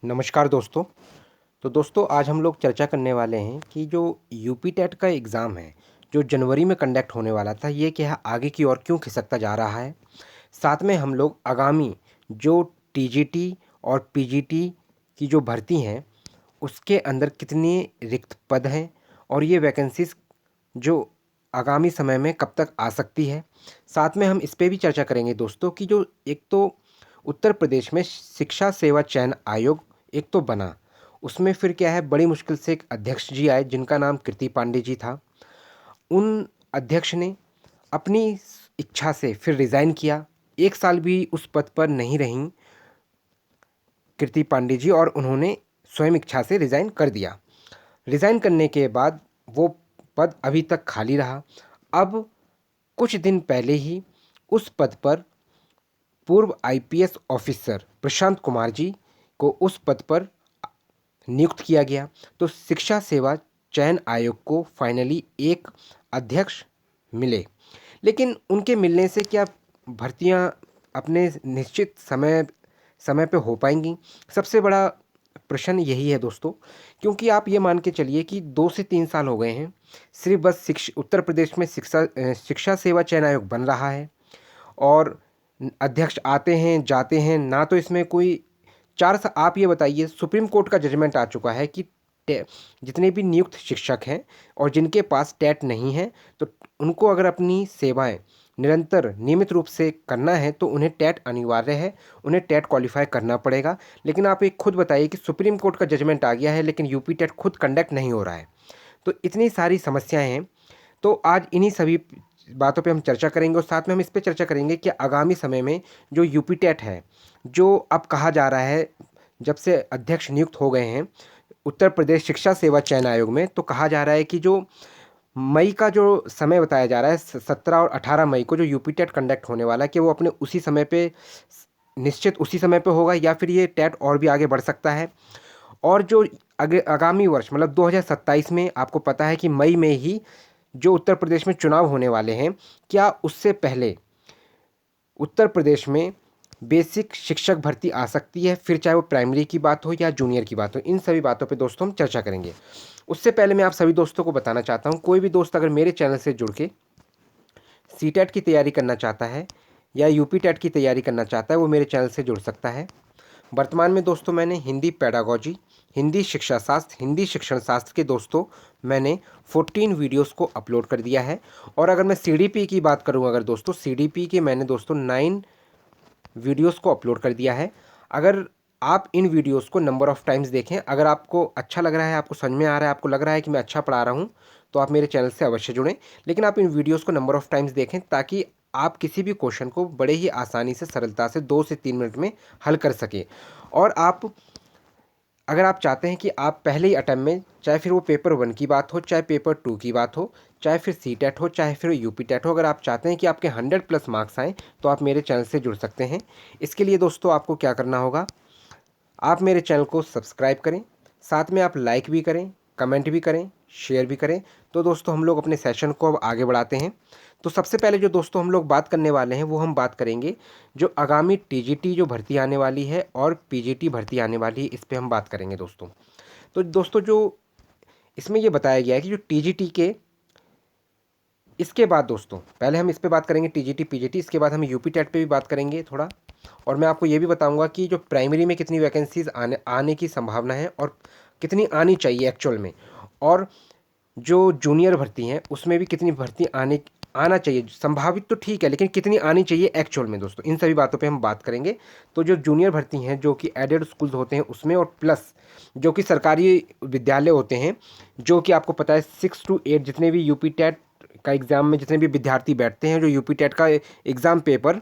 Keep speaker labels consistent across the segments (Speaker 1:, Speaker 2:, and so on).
Speaker 1: नमस्कार दोस्तों। तो दोस्तों आज हम लोग चर्चा करने वाले हैं कि जो यूपी टेट का एग्ज़ाम है, जो जनवरी में कंडक्ट होने वाला था, ये क्या आगे की ओर क्यों खिसकता जा रहा है? साथ में हम लोग आगामी जो टीजीटी और पीजीटी की जो भर्ती हैं, उसके अंदर कितने रिक्त पद हैं और ये वैकेंसीज़ जो आगामी समय में कब तक आ सकती है। साथ में हम इस पे भी चर्चा करेंगे दोस्तों कि जो एक तो उत्तर प्रदेश में शिक्षा सेवा चयन आयोग एक तो बना, उसमें फिर क्या है, बड़ी मुश्किल से एक अध्यक्ष जी आए जिनका नाम कीर्ति पांडे जी था। उन अध्यक्ष ने अपनी इच्छा से फिर रिज़ाइन किया। 1 साल भी उस पद पर नहीं रहीं कीर्ति पांडे जी और उन्होंने स्वयं इच्छा से रिज़ाइन कर दिया। रिज़ाइन करने के बाद वो पद अभी तक खाली रहा। अब कुछ दिन पहले ही उस पद पर पूर्व आईपीएस ऑफिसर प्रशांत कुमार जी को उस पद पर नियुक्त किया गया। तो शिक्षा सेवा चयन आयोग को फाइनली एक अध्यक्ष मिले, लेकिन उनके मिलने से क्या भर्तियां अपने निश्चित समय समय पे हो पाएंगी? सबसे बड़ा प्रश्न यही है दोस्तों, क्योंकि आप ये मान के चलिए कि 2 से 3 साल हो गए हैं सिर्फ बस उत्तर प्रदेश में शिक्षा सेवा चयन आयोग बन रहा है और अध्यक्ष आते हैं जाते हैं, ना तो इसमें कोई आप ये बताइए, सुप्रीम कोर्ट का जजमेंट आ चुका है कि जितने भी नियुक्त शिक्षक हैं और जिनके पास टेट नहीं है, तो उनको अगर अपनी सेवाएं निरंतर नियमित रूप से करना है तो उन्हें टेट अनिवार्य है, उन्हें टेट क्वालिफाई करना पड़ेगा। लेकिन आप एक खुद बताइए कि सुप्रीम कोर्ट का जजमेंट आ गया है लेकिन यूपी टेट खुद कंडक्ट नहीं हो रहा है। तो इतनी सारी समस्याएं हैं। तो आज इन्हीं सभी बातों पे हम चर्चा करेंगे और साथ में हम इस पे चर्चा करेंगे कि आगामी समय में जो यूपी टेट है, जो अब कहा जा रहा है, जब से अध्यक्ष नियुक्त हो गए हैं उत्तर प्रदेश शिक्षा सेवा चयन आयोग में, तो कहा जा रहा है कि जो मई का जो समय बताया जा रहा है, 17 और 18 मई को जो यूपी टेट कंडक्ट होने वाला है, कि वो अपने उसी समय पे निश्चित उसी समय पे होगा या फिर ये टेट और भी आगे बढ़ सकता है। और जो आगामी वर्ष मतलब 2027 में आपको पता है कि मई में ही जो उत्तर प्रदेश में चुनाव होने वाले हैं, क्या उससे पहले उत्तर प्रदेश में बेसिक शिक्षक भर्ती आ सकती है, फिर चाहे वो प्राइमरी की बात हो या जूनियर की बात हो? इन सभी बातों पे दोस्तों हम चर्चा करेंगे। उससे पहले मैं आप सभी दोस्तों को बताना चाहता हूँ, कोई भी दोस्त अगर मेरे चैनल से जुड़ के सीटेट की तैयारी करना चाहता है या यूपी टेट की तैयारी करना चाहता है, वो मेरे चैनल से जुड़ सकता है। वर्तमान में दोस्तों मैंने हिंदी पेडागोजी, हिंदी शिक्षा शास्त्र, हिंदी शिक्षण शास्त्र के दोस्तों मैंने 14 वीडियोस को अपलोड कर दिया है। और अगर मैं सीडीपी की बात करूं, अगर दोस्तों सीडीपी के मैंने दोस्तों 9 वीडियोस को अपलोड कर दिया है। अगर आप इन वीडियोस को नंबर ऑफ़ टाइम्स देखें, अगर आपको अच्छा लग रहा है, आपको समझ में आ रहा है, आपको लग रहा है कि मैं अच्छा पढ़ा रहा हूँ, तो आप मेरे चैनल से अवश्य जुड़ें। लेकिन आप इन वीडियोस को नंबर ऑफ़ टाइम्स देखें ताकि आप किसी भी क्वेश्चन को बड़े ही आसानी से, सरलता से 2 से 3 मिनट में हल कर सकें। और अगर आप चाहते हैं कि आप पहले ही अटेम्प्ट में, चाहे फिर वो पेपर 1 की बात हो, चाहे पेपर 2 की बात हो, चाहे फिर सी टेट हो, चाहे फिर यूपी टेट हो, अगर आप चाहते हैं कि आपके 100+ मार्क्स आएँ, तो आप मेरे चैनल से जुड़ सकते हैं। इसके लिए दोस्तों आपको क्या करना होगा, आप मेरे चैनल को सब्सक्राइब करें, साथ में आप लाइक भी करें, कमेंट भी करें, शेयर भी करें। तो दोस्तों हम लोग अपने सेशन को अब आगे बढ़ाते हैं। तो सबसे पहले जो दोस्तों हम लोग बात करने वाले हैं, वो हम बात करेंगे जो आगामी टीजीटी जो भर्ती आने वाली है और पीजीटी भर्ती आने वाली है, इस पे हम बात करेंगे दोस्तों। तो दोस्तों जो इसमें ये बताया गया है कि जो टीजीटी के इसके बाद दोस्तों, पहले हम इस पे बात करेंगे टीजीटी पीजीटी, इसके बाद हम यूपी टेट पे भी बात करेंगे थोड़ा। और मैं आपको ये भी बताऊंगा कि जो प्राइमरी में कितनी वैकेंसीज आने की संभावना है और कितनी आनी चाहिए एक्चुअल में, और जो जूनियर भर्ती हैं उसमें भी कितनी भर्ती आना चाहिए। संभावित तो ठीक है, लेकिन कितनी आनी चाहिए एक्चुअल में दोस्तों, इन सभी बातों पे हम बात करेंगे। तो जो जूनियर भर्ती हैं जो कि एडेड स्कूल्स होते हैं उसमें, और प्लस जो कि सरकारी विद्यालय होते हैं, जो कि आपको पता है 6 to 8 जितने भी यूपी टेट का एग्ज़ाम में जितने भी विद्यार्थी बैठते हैं, जो यूपी टेट का एग्ज़ाम पेपर,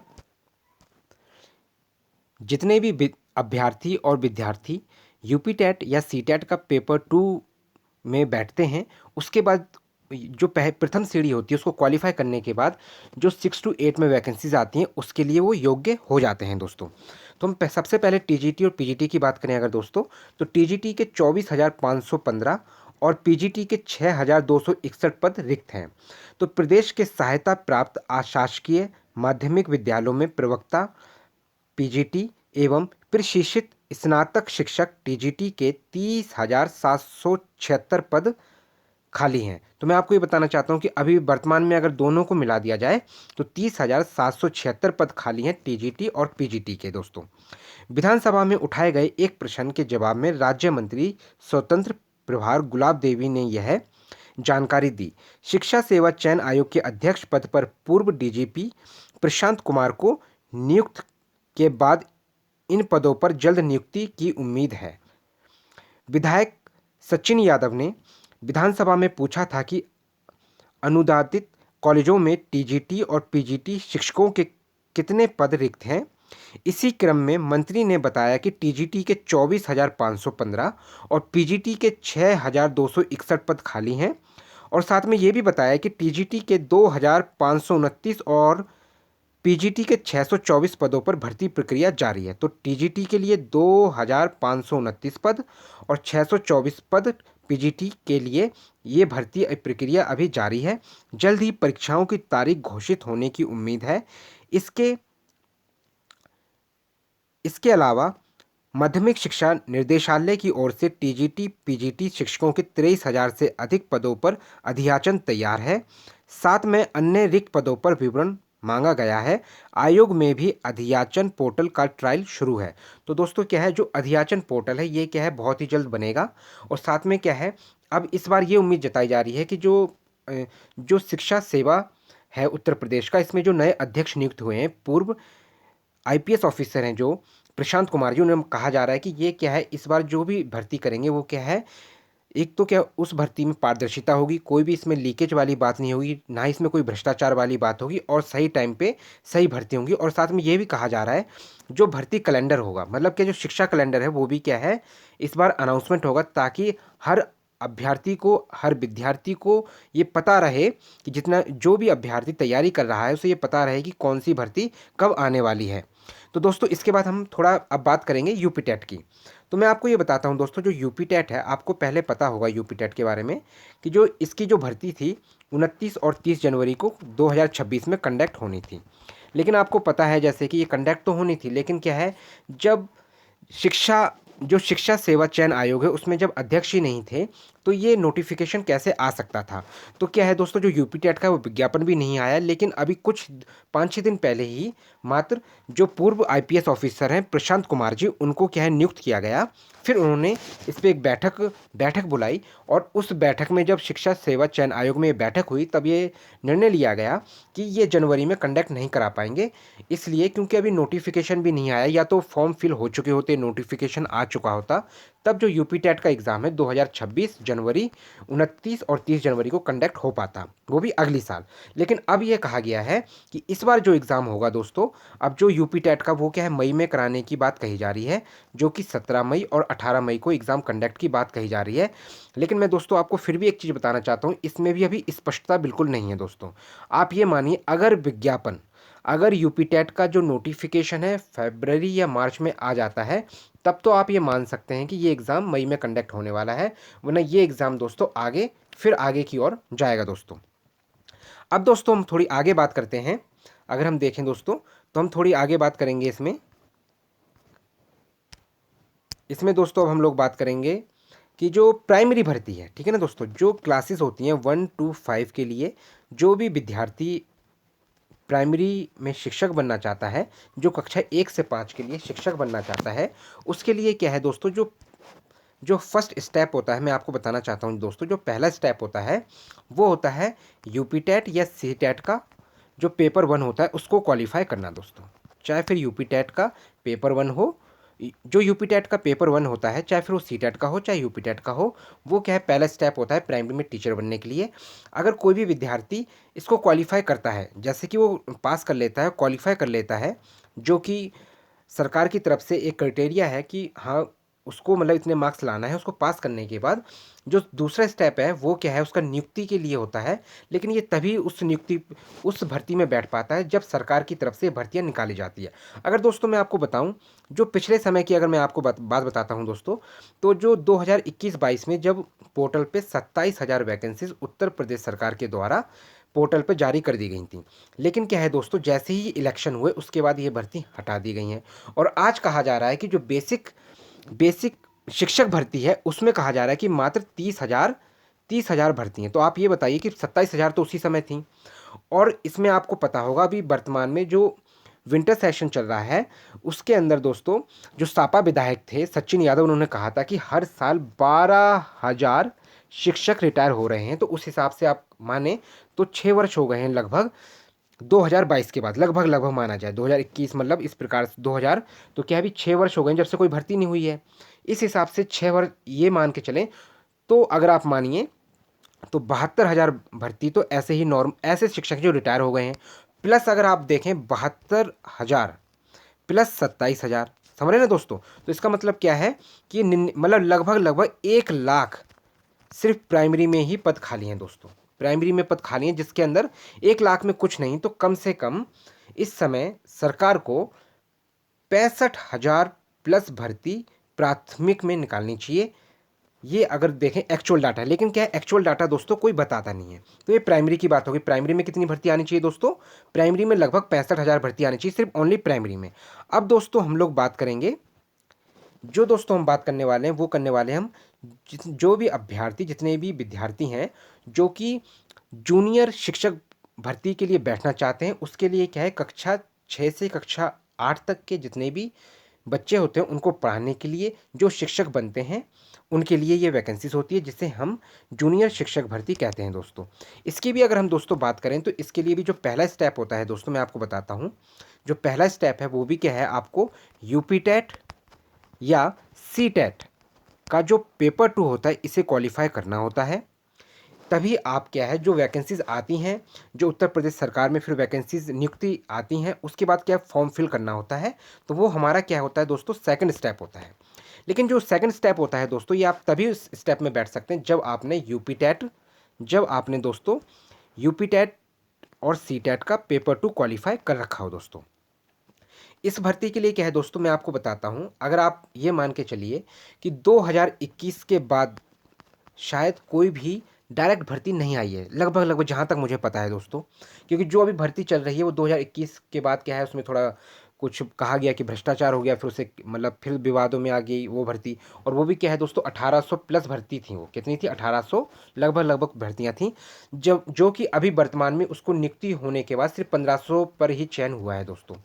Speaker 1: जितने भी अभ्यर्थी और विद्यार्थी यूपी टेट या सी टेट का पेपर 2 में बैठते हैं, उसके बाद जो प्रथम सीढ़ी होती है उसको क्वालिफाई करने के बाद जो 6 to 8 में वैकेंसीज आती हैं, उसके लिए वो योग्य हो जाते हैं दोस्तों। तो हम सबसे पहले टीजीटी और पीजीटी की बात करें अगर दोस्तों, तो टीजीटी के 24,515 और पीजीटी के 6,261 पद रिक्त हैं। तो प्रदेश के सहायता प्राप्त अशासकीय माध्यमिक विद्यालयों में प्रवक्ता, पीजीटी एवं प्रशिक्षित स्नातक शिक्षक टीजीटी के 30,776 पद खाली हैं। तो मैं आपको ये बताना चाहता हूँ कि अभी वर्तमान में अगर दोनों को मिला दिया जाए तो 30,776 पद खाली हैं टीजीटी और पीजीटी के दोस्तों। विधानसभा में उठाए गए एक प्रश्न के जवाब में राज्य मंत्री स्वतंत्र प्रभार गुलाब देवी ने यह जानकारी दी। शिक्षा सेवा चयन आयोग के अध्यक्ष पद पर पूर्व डीजीपी प्रशांत कुमार को नियुक्त के बाद इन पदों पर जल्द नियुक्ति की उम्मीद है। विधायक सचिन यादव ने विधानसभा में पूछा था कि अनुदानित कॉलेजों में टीजीटी और पीजीटी शिक्षकों के कितने पद रिक्त हैं। इसी क्रम में मंत्री ने बताया कि टीजीटी के 24,515 और पीजीटी के 6,261 पद खाली हैं और साथ में ये भी बताया कि टीजीटी के 2,529 और पीजीटी के 624 पदों पर भर्ती प्रक्रिया जारी है। तो टीजीटी के लिए 2,529 पद और 624 पद पीजीटी के लिए ये भर्ती प्रक्रिया अभी जारी है। जल्द ही परीक्षाओं की तारीख घोषित होने की उम्मीद है। इसके अलावा माध्यमिक शिक्षा निर्देशालय की ओर से टीजीटी पीजीटी शिक्षकों के 23,000 से अधिक पदों पर अधियाचन तैयार है। साथ में अन्य रिक्त पदों पर विवरण मांगा गया है। आयोग में भी अधियाचन पोर्टल का ट्रायल शुरू है। तो दोस्तों क्या है, जो अधियाचन पोर्टल है ये क्या है, बहुत ही जल्द बनेगा। और साथ में क्या है, अब इस बार ये उम्मीद जताई जा रही है कि जो शिक्षा सेवा है उत्तर प्रदेश का, इसमें जो नए अध्यक्ष नियुक्त हुए हैं, पूर्व आईपीएस ऑफिसर हैं जो प्रशांत कुमार जी, उन्हें कहा जा रहा है कि ये क्या है, इस बार जो भी भर्ती करेंगे वो क्या है, एक तो क्या उस भर्ती में पारदर्शिता होगी, कोई भी इसमें लीकेज वाली बात नहीं होगी, ना इसमें कोई भ्रष्टाचार वाली बात होगी और सही टाइम पे सही भर्ती होंगी। और साथ में ये भी कहा जा रहा है जो भर्ती कैलेंडर होगा, मतलब कि जो शिक्षा कैलेंडर है वो भी क्या है इस बार अनाउंसमेंट होगा, ताकि हर अभ्यर्थी को, हर विद्यार्थी को ये पता रहे कि जितना जो भी अभ्यर्थी तैयारी कर रहा है उसे ये पता रहे कि कौन सी भर्ती कब आने वाली है। तो दोस्तों इसके बाद हम थोड़ा अब बात करेंगे यूपी टेट की। तो मैं आपको ये बताता हूँ दोस्तों, जो यूपी टेट है, आपको पहले पता होगा यूपी टेट के बारे में कि जो इसकी जो भर्ती थी 29 और 30 जनवरी को 2026 में कंडक्ट होनी थी। लेकिन आपको पता है जैसे कि ये कंडक्ट तो होनी थी, लेकिन क्या है, जब शिक्षा सेवा चयन आयोग है उसमें जब अध्यक्ष ही नहीं थे तो ये नोटिफिकेशन कैसे आ सकता था। तो क्या है दोस्तों, जो यूपी टेट का वो विज्ञापन भी नहीं आया, लेकिन अभी कुछ 5-6 दिन पहले ही मात्र जो पूर्व आईपीएस ऑफिसर हैं प्रशांत कुमार जी, उनको क्या है नियुक्त किया गया। फिर उन्होंने इस पर एक बैठक बुलाई और उस बैठक में जब शिक्षा सेवा चयन आयोग में ये बैठक हुई तब ये निर्णय लिया गया कि ये जनवरी में कंडक्ट नहीं करा पाएंगे, इसलिए क्योंकि अभी नोटिफिकेशन भी नहीं आया, या तो फॉर्म फिल हो चुके होते, नोटिफिकेशन आ चुका होता, तब जो यूपी टेट का एग्ज़ाम है 2026 जनवरी 29 और 30 जनवरी को कंडक्ट हो पाता, वो भी अगली साल। लेकिन अब ये कहा गया है कि इस बार जो एग्ज़ाम होगा दोस्तों, अब जो यूपी टेट का वो क्या है मई में कराने की बात कही जा रही है, जो कि 17 मई और 18 मई को एग्ज़ाम कंडक्ट की बात कही जा रही है। लेकिन मैं दोस्तों आपको फिर भी एक चीज़ बताना चाहता हूँ, इसमें भी अभी स्पष्टता बिल्कुल नहीं है दोस्तों। आप ये मानिए, अगर यूपी टेट का जो नोटिफिकेशन है फरवरी या मार्च में आ जाता है, तब तो आप ये मान सकते हैं कि ये एग्ज़ाम मई में कंडक्ट होने वाला है, वरना ये एग्ज़ाम दोस्तों आगे की ओर जाएगा दोस्तों। अब दोस्तों हम थोड़ी आगे बात करते हैं। अगर हम देखें दोस्तों तो हम थोड़ी आगे बात करेंगे इसमें दोस्तों अब हम लोग बात करेंगे कि जो प्राइमरी भर्ती है, ठीक है ना दोस्तों, जो क्लासेस होती हैं 1 to 5 के लिए, जो भी विद्यार्थी प्राइमरी में शिक्षक बनना चाहता है, जो कक्षा 1 से 5 के लिए शिक्षक बनना चाहता है, उसके लिए क्या है दोस्तों, जो फर्स्ट स्टेप होता है, मैं आपको बताना चाहता हूँ दोस्तों, जो पहला स्टेप होता है वो होता है यूपी टेट या सी टेट का जो पेपर 1 होता है उसको क्वालिफाई करना दोस्तों। चाहे फिर यूपी टेट का पेपर 1 हो, जो यूपी टेट का पेपर 1 होता है, चाहे फिर वो सी टेट का हो चाहे यूपी टेट का हो, वो क्या है पहला स्टेप होता है प्राइमरी में टीचर बनने के लिए। अगर कोई भी विद्यार्थी इसको क्वालिफाई करता है, जैसे कि वो पास कर लेता है, क्वालिफाई कर लेता है, जो कि सरकार की तरफ से एक क्राइटेरिया है कि हाँ उसको मतलब इतने मार्क्स लाना है, उसको पास करने के बाद जो दूसरा स्टेप है वो क्या है उसका नियुक्ति के लिए होता है। लेकिन ये तभी उस भर्ती में बैठ पाता है जब सरकार की तरफ से भर्तियां निकाली जाती है। अगर दोस्तों मैं आपको बताऊं, जो पिछले समय की अगर मैं आपको बात बताता हूं दोस्तों, तो जो 2021-22 में जब पोर्टल पे 27,000 वैकेंसीज उत्तर प्रदेश सरकार के द्वारा पोर्टल पर जारी कर दी गई थी, लेकिन क्या है दोस्तों जैसे ही इलेक्शन हुए उसके बाद ये भर्ती हटा दी गई हैं। और आज कहा जा रहा है कि जो बेसिक बेसिक शिक्षक भर्ती है उसमें कहा जा रहा है कि मात्र 30,000 भर्ती हैं। तो आप ये बताइए कि 27,000 तो उसी समय थी। और इसमें आपको पता होगा अभी वर्तमान में जो विंटर सेशन चल रहा है उसके अंदर दोस्तों जो सापा विधायक थे सचिन यादव, उन्होंने कहा था कि हर साल 12,000 शिक्षक रिटायर हो रहे हैं। तो उस हिसाब से आप माने तो 6 वर्ष हो गए हैं लगभग 2022 के बाद, लगभग लगभग माना जाए 2021, मतलब इस प्रकार से 2000, तो क्या है अभी 6 वर्ष हो गए जब से कोई भर्ती नहीं हुई है। इस हिसाब से 6 वर्ष ये मान के चलें, तो अगर आप मानिए तो 72,000 भर्ती तो ऐसे ही नॉर्म ऐसे शिक्षक जो रिटायर हो गए हैं, प्लस अगर आप देखें 72,000 प्लस 27,000, समझ रहे हैं ना दोस्तों। तो इसका मतलब क्या है कि मतलब लगभग लगभग 1 लाख सिर्फ प्राइमरी में ही पद खाली हैं दोस्तों। प्राइमरी में पद खाली हैं जिसके अंदर 1 लाख में कुछ नहीं तो कम से कम इस समय सरकार को 65,000 प्लस भर्ती प्राथमिक में निकालनी चाहिए। ये अगर देखें एक्चुअल डाटा है, लेकिन क्या है एक्चुअल डाटा दोस्तों कोई बताता नहीं है। तो ये प्राइमरी की बात होगी। प्राइमरी में कितनी भर्ती आनी चाहिए दोस्तों? प्राइमरी में लगभग 65,000 भर्ती आनी चाहिए सिर्फ ओनली प्राइमरी में। अब दोस्तों हम लोग बात करेंगे, जो दोस्तों हम बात करने वाले हैं वो करने वाले हैं हम जो भी अभ्यर्थी जितने भी विद्यार्थी हैं जो कि जूनियर शिक्षक भर्ती के लिए बैठना चाहते हैं, उसके लिए क्या है कक्षा 6 से कक्षा 8 तक के जितने भी बच्चे होते हैं उनको पढ़ाने के लिए जो शिक्षक बनते हैं उनके लिए ये वैकेंसीज होती है जिसे हम जूनियर शिक्षक भर्ती कहते हैं दोस्तों। इसकी भी अगर हम दोस्तों बात करें तो इसके लिए भी जो पहला स्टेप होता है दोस्तों मैं आपको बताता हूँ। जो पहला स्टेप है वो भी क्या है, आपको यूपी टेट या सी टेट का जो पेपर 2 होता है इसे क्वालिफाई करना होता है। तभी आप क्या है जो वैकेंसीज आती हैं, जो उत्तर प्रदेश सरकार में फिर वैकेंसीज नियुक्ति आती हैं, उसके बाद क्या फॉर्म फिल करना होता है। तो वो हमारा क्या होता है दोस्तों सेकंड स्टेप होता है। लेकिन जो सेकंड स्टेप होता है दोस्तों ये आप तभी उस स्टेप में बैठ सकते हैं जब आपने दोस्तों यूपी टेट और सी टेट का पेपर 2 क्वालिफाई कर रखा हो दोस्तों। इस भर्ती के लिए क्या है दोस्तों मैं आपको बताता हूँ। अगर आप ये मान के चलिए कि 2021 के बाद शायद कोई भी डायरेक्ट भर्ती नहीं आई है, लगभग लगभग जहाँ तक मुझे पता है दोस्तों। क्योंकि जो अभी भर्ती चल रही है वो 2021 के बाद क्या है उसमें थोड़ा कुछ कहा गया कि भ्रष्टाचार हो गया, फिर उसे मतलब फिर विवादों में आ गई वो भर्ती। और वो भी क्या है दोस्तों 1800 प्लस भर्ती थी। वो कितनी थी? 1800 लगभग लगभग भर्तियाँ थीं, जब जो कि अभी वर्तमान में उसको नियुक्ति होने के बाद सिर्फ 1500 पर ही चयन हुआ है दोस्तों।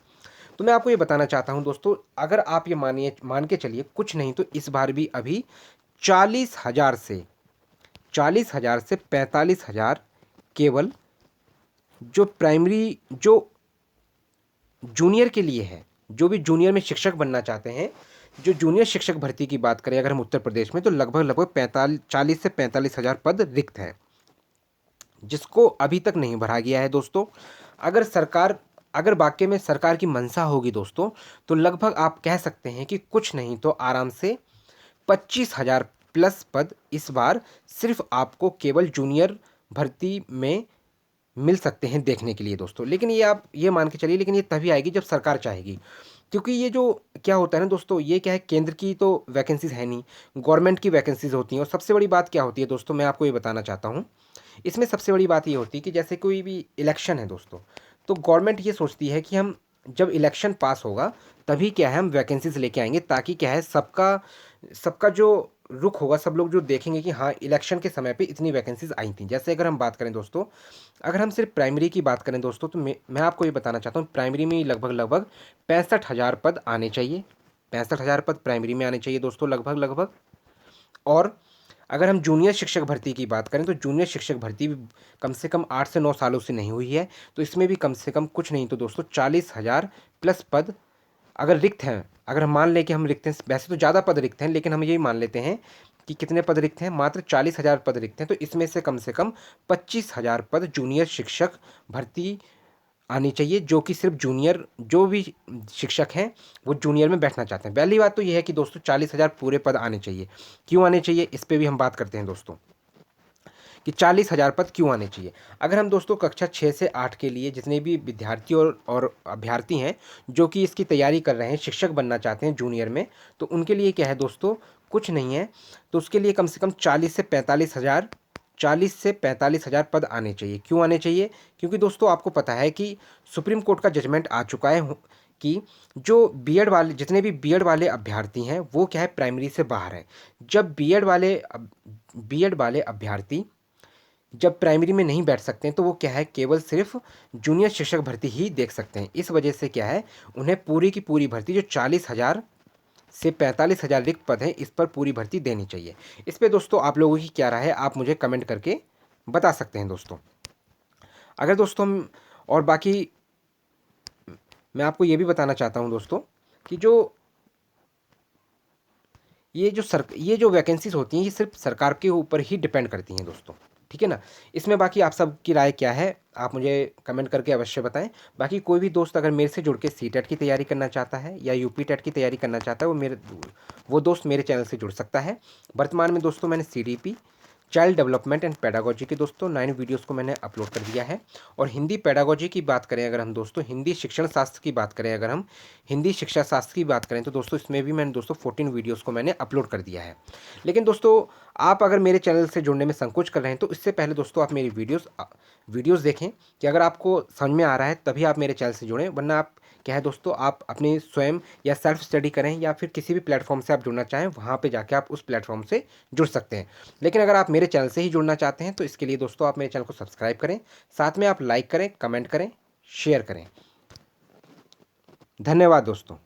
Speaker 1: तो मैं आपको ये बताना चाहता हूँ दोस्तों, अगर आप ये मान के चलिए कुछ नहीं तो इस बार भी अभी 40,000 से 45,000 केवल जो प्राइमरी जो जूनियर के लिए है, जो भी जूनियर में शिक्षक बनना चाहते हैं, जो जूनियर शिक्षक भर्ती की बात करें अगर हम उत्तर प्रदेश में, तो लगभग लगभग 40 से 45,000 पद रिक्त हैं जिसको अभी तक नहीं भरा गया है दोस्तों। अगर वाकई में सरकार की मंशा होगी दोस्तों, तो लगभग आप कह सकते हैं कि कुछ नहीं तो आराम से 25,000 प्लस पद इस बार सिर्फ आपको केवल जूनियर भर्ती में मिल सकते हैं देखने के लिए दोस्तों। लेकिन ये आप ये मान के चलिए, लेकिन ये तभी आएगी जब सरकार चाहेगी। क्योंकि ये जो क्या होता है ना दोस्तों, ये क्या है केंद्र की तो वैकेंसीज है नहीं, गवर्नमेंट की वैकेंसीज होती हैं। और सबसे बड़ी बात क्या होती है दोस्तों मैं आपको ये बताना चाहता हूँ। इसमें सबसे बड़ी बात ये होती है कि जैसे कोई भी इलेक्शन है दोस्तों, तो गवर्नमेंट ये सोचती है कि हम जब इलेक्शन पास होगा तभी क्या है हम वैकेंसीज लेके आएंगे, ताकि क्या है सबका सबका जो रुख होगा, सब लोग जो देखेंगे कि हाँ इलेक्शन के समय पे इतनी वैकेंसीज आई थी। जैसे अगर हम बात करें दोस्तों, अगर हम सिर्फ प्राइमरी की बात करें दोस्तों, तो मैं आपको ये बताना चाहता हूँ प्राइमरी में लगभग लगभग 65,000 पद आने चाहिए। 65,000 पद प्राइमरी में आने चाहिए दोस्तों लगभग लगभग। और अगर हम जूनियर शिक्षक भर्ती की बात करें तो जूनियर शिक्षक भर्ती भी कम से कम 8 से 9 सालों से नहीं हुई है। तो इसमें भी कम से कम कुछ नहीं तो दोस्तों 40,000 प्लस पद अगर रिक्त हैं, अगर हम मान लें कि हम रिक्त हैं, वैसे तो ज़्यादा पद रिक्त हैं लेकिन हम यही मान लेते हैं कि कितने पद रिक्त हैं, मात्र 40,000 पद रिक्त हैं। तो इसमें से कम 25,000 पद जूनियर शिक्षक भर्ती आनी चाहिए, जो कि सिर्फ जूनियर जो भी शिक्षक हैं वो जूनियर में बैठना चाहते हैं। पहली बात तो ये है कि दोस्तों 40,000 पूरे पद आने चाहिए। क्यों आने चाहिए इस पर भी हम बात करते हैं दोस्तों कि 40,000 पद क्यों आने चाहिए। अगर हम दोस्तों कक्षा 6 से 8 के लिए जितने भी विद्यार्थी और अभ्यर्थी हैं जो कि इसकी तैयारी कर रहे हैं, शिक्षक बनना चाहते हैं जूनियर में, तो उनके लिए क्या है दोस्तों कुछ नहीं है। तो उसके लिए कम से कम 40 से 45,000 पद आने चाहिए। क्यों आने चाहिए? क्योंकि दोस्तों आपको पता है कि सुप्रीम कोर्ट का जजमेंट आ चुका है कि जो बीएड वाले जितने भी बीएड वाले अभ्यर्थी हैं वो क्या है प्राइमरी से बाहर हैं। जब बीएड वाले अभ्यर्थी जब प्राइमरी में नहीं बैठ सकते हैं तो वो क्या है केवल सिर्फ जूनियर शिक्षक भर्ती ही देख सकते हैं। इस वजह से क्या है उन्हें पूरी की पूरी भर्ती जो 40,000 से 45,000 रिक्त पद हैं इस पर पूरी भर्ती देनी चाहिए। इस पे दोस्तों आप लोगों की क्या राय है आप मुझे कमेंट करके बता सकते हैं दोस्तों। अगर दोस्तों और बाकी मैं आपको ये भी बताना चाहता हूँ दोस्तों कि ये जो वैकेंसीज होती हैं ये सिर्फ सरकार के ऊपर ही डिपेंड करती हैं दोस्तों, ठीक है ना। इसमें बाकी आप सब की राय क्या है आप मुझे कमेंट करके अवश्य बताएं। बाकी कोई भी दोस्त अगर मेरे से जुड़ के सीटेट की तैयारी करना चाहता है या यूपी टेट की तैयारी करना चाहता है वो दोस्त मेरे चैनल से जुड़ सकता है। वर्तमान में दोस्तों मैंने CDP child development and pedagogy के दोस्तों 9 वीडियोस को मैंने अपलोड कर दिया है। और हिंदी पेडागोजी की बात करें अगर हम दोस्तों हिंदी शिक्षण शास्त्र की बात करें अगर हम हिंदी शिक्षा शास्त्र की बात करें तो दोस्तों इसमें भी मैंने दोस्तों 14 वीडियोस को मैंने अपलोड कर दिया है। लेकिन दोस्तों आप अगर मेरे चैनल से जुड़ने में संकोच कर रहे हैं तो इससे पहले दोस्तों आप मेरी वीडियोस देखें कि अगर आपको समझ में आ रहा है तभी आप मेरे चैनल से जुड़ें, वरना आप क्या है दोस्तों आप अपनी स्वयं या सेल्फ स्टडी करें या फिर किसी भी प्लेटफॉर्म से आप जुड़ना चाहें वहाँ पे जाके आप उस प्लेटफॉर्म से जुड़ सकते हैं। लेकिन अगर आप मेरे चैनल से ही जुड़ना चाहते हैं तो इसके लिए दोस्तों आप मेरे चैनल को सब्सक्राइब करें, साथ में आप लाइक करें, कमेंट करें, शेयर करें। धन्यवाद दोस्तों।